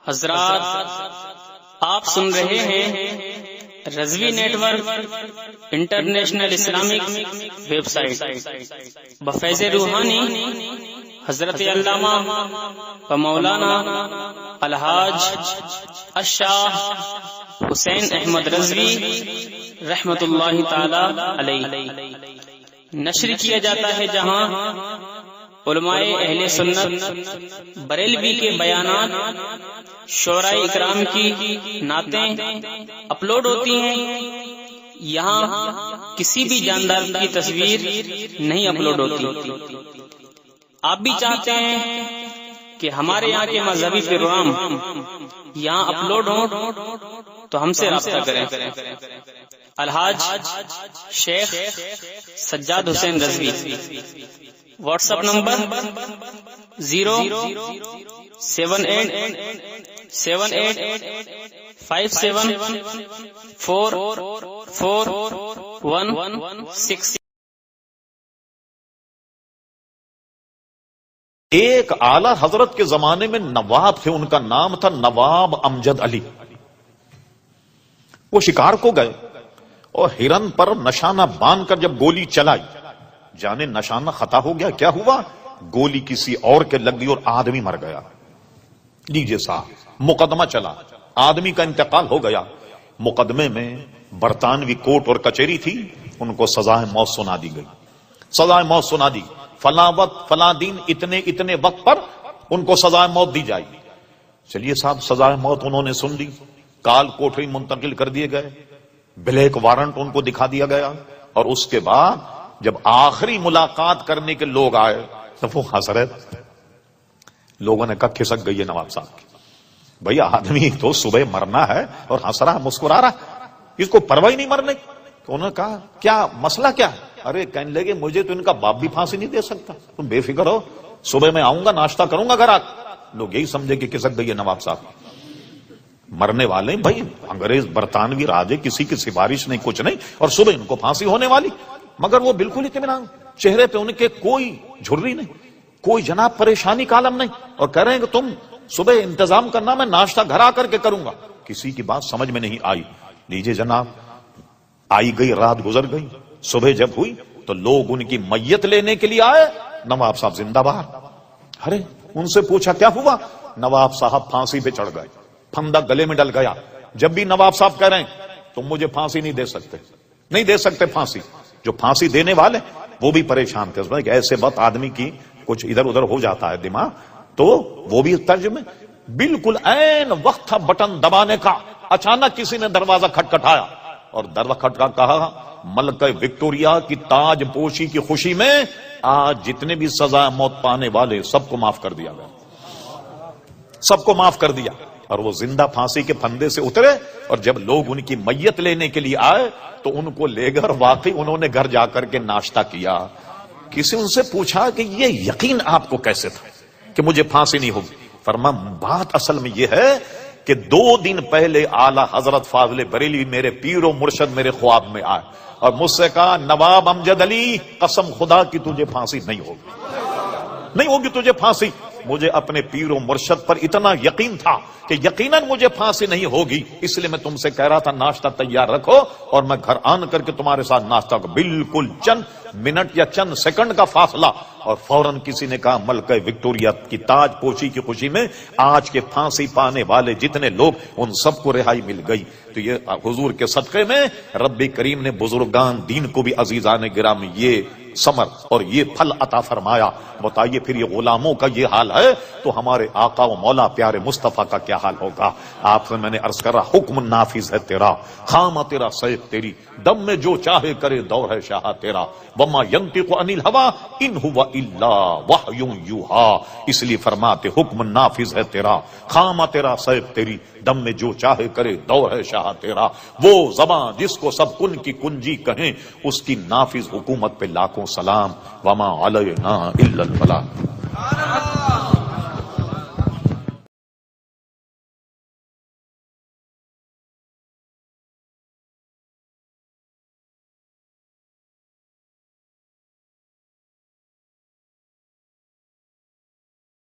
حضرات، آپ سن رہے ہیں Rizvi network international Islamic website بفیض روحانی حضرت علامہ و مولانا الحاج الشاہ حسین احمد رضوی رحمت اللہ تعالی علیہ نشر کیا جاتا ہے، جہاں علماء اہل سنت بریلوی کے بیانات، شعراء اکرام کی نعتیں اپلوڈ ہوتی ہیں۔ یہاں کسی بھی جاندار کی تصویر نہیں اپلوڈ ہوتی۔ آپ بھی چاہتے ہیں کہ ہمارے یہاں کے مذہبی پروگرام یہاں اپلوڈ ہوں تو ہم سے رابطہ کریں۔ الحاج شیخ سجاد حسین رضوی، واٹس ایپ نمبر 07857844116۔ ایک اعلی حضرت کے زمانے میں نواب تھے، ان کا نام تھا نواب امجد علی۔ وہ شکار کو گئے اور ہرن پر نشانہ باندھ کر جب گولی چلائی، جانے نشانہ خطا ہو گیا، کیا ہوا؟ گولی کسی اور کے لگ گئی اور آدمی مر گیا۔ لیجیے صاحب، مقدمہ چلا، آدمی کا انتقال ہو گیا۔ مقدمے میں برطانوی کوٹ اور کچہری تھی، ان کو سزائے موت سنا دی گئی۔ سزائے موت سنا دی، فلاں وقت فلاں دن اتنے وقت پر ان کو سزائے موت دی جائے گی۔ چلیے صاحب، سزائے موت انہوں نے سن لی، کال کوٹری منتقل کر دیے گئے، بلیک وارنٹ ان کو دکھا دیا گیا، اور اس کے بعد جب آخری ملاقات کرنے کے لوگ آئے تو وہ ہنس رہے تھے۔ لوگوں نے کہا کھسک گئی ہے نواب صاحب کی، بھئی آدمی تو صبح مرنا ہے اور ہنس رہا مسکرا رہا، اس کو پرواہ ہی نہیں مرنے۔ تو انہوں نے کہا کیا مسئلہ کیا ہے؟ ارے کہنے لگے مجھے تو ان کا باپ بھی پھانسی نہیں دے سکتا، تم بے فکر ہو، صبح میں آؤں گا، ناشتہ کروں گا گھر آ۔ لوگ یہی سمجھے کہ کھسک گئی ہے نواب صاحب، مرنے والے بھائی انگریز برطانوی راجے، کسی کی سفارش نہیں، کچھ نہیں، اور صبح ان کو پھانسی ہونے والی۔ مگر وہ بالکل اطمینان، چہرے پہ ان کے کوئی جھرری نہیں، کوئی جناب پریشانی کا عالم نہیں، اور کہہ رہے ہیں کہ تم صبح انتظام کرنا، میں ناشتہ گھر آ کر کے کروں گا۔ کسی کی بات سمجھ میں نہیں آئی۔ لیجیے جناب، آئی گئی رات گزر گئی، صبح جب ہوئی تو لوگ ان کی میت لینے کے لیے آئے، نواب صاحب زندہ باہر۔ ارے ان سے پوچھا کیا ہوا؟ نواب صاحب پھانسی پہ چڑھ گئے، پھندا گلے میں ڈل گیا۔ جب بھی نواب صاحب کہہ رہے ہیں تم مجھے پھانسی نہیں دے سکتے، نہیں دے سکتے پھانسی، جو پھانسی دینے والے وہ بھی پریشان تھے۔ کہ ایسے وقت آدمی کی کچھ ادھر ادھر ہو جاتا ہے دماغ، تو وہ بھی ترجمے بالکل عین وقت تھا بٹن دبانے کا۔ اچانک کسی نے دروازہ کھٹکھٹایا اور دروازہ کھٹکھٹا کہا ملکہ وکٹوریہ کی تاج پوشی کی خوشی میں آج جتنے بھی سزا موت پانے والے سب کو معاف کر دیا گیا، سب کو معاف کر دیا۔ اور وہ زندہ پھانسی کے پھندے سے اترے، اور جب لوگ ان کی میت لینے کے لیے آئے تو ان کو لے کر واقعی انہوں نے گھر جا کر کے ناشتہ کیا۔ کسی ان سے پوچھا کہ یہ یقین آپ کو کیسے تھا کہ مجھے پھانسی نہیں ہوگی؟ فرمایا بات اصل میں یہ ہے کہ 2 دن پہلے اعلی حضرت فاضل بریلوی میرے پیر و مرشد میرے خواب میں آئے اور مجھ سے کہا نواب امجد علی قسم خدا کی تجھے پھانسی نہیں ہوگی، نہیں ہوگی تجھے پھانسی۔ مجھے اپنے پیر و مرشد پر اتنا یقین تھا کہ یقیناً مجھے پھانسی نہیں ہوگی، اس لیے میں تم سے کہہ رہا تھا ناشتہ تیار رکھو اور میں گھر آن کر کے تمہارے ساتھ ناشتہ کو۔ بالکل چند منٹ یا چند سیکنڈ کا فاصلہ، اور فوراً کسی نے کہا ملکہ وکٹوریہ کی تاج پوشی کی خوشی میں آج کے پھانسی پانے والے جتنے لوگ ان سب کو رہائی مل گئی۔ تو یہ حضور کے صدقے میں رب کریم نے بزرگان دین کو بھی عزیزان گرامی یہ ثمر اور یہ پھل عطا فرمایا۔ بتائیے پھر یہ غلاموں کا یہ حال ہے تو ہمارے آقا و مولا پیارے مصطفیٰ کا کیا حال ہوگا؟ آپ سے میں نے عرض کرا حکم نافذ ہے تیرا، خامہ تیرا سیف تیری، دم میں جو چاہے کرے دور ہے شاہ تیرا، وما ینطق عن الہوی ان ہوا الا وحی یوحی۔ اس لیے فرماتے حکم نافذ ہے تیرا، خامہ تیرا سیف تیری، دم میں جو چاہے کرے دور ہے شاہ تیرا۔ وہ زباں جس کو سب کن کی کنجی کہیں، اس کی نافذ حکومت پہ لاکھوں سلام، وما علینا الا البلاغ۔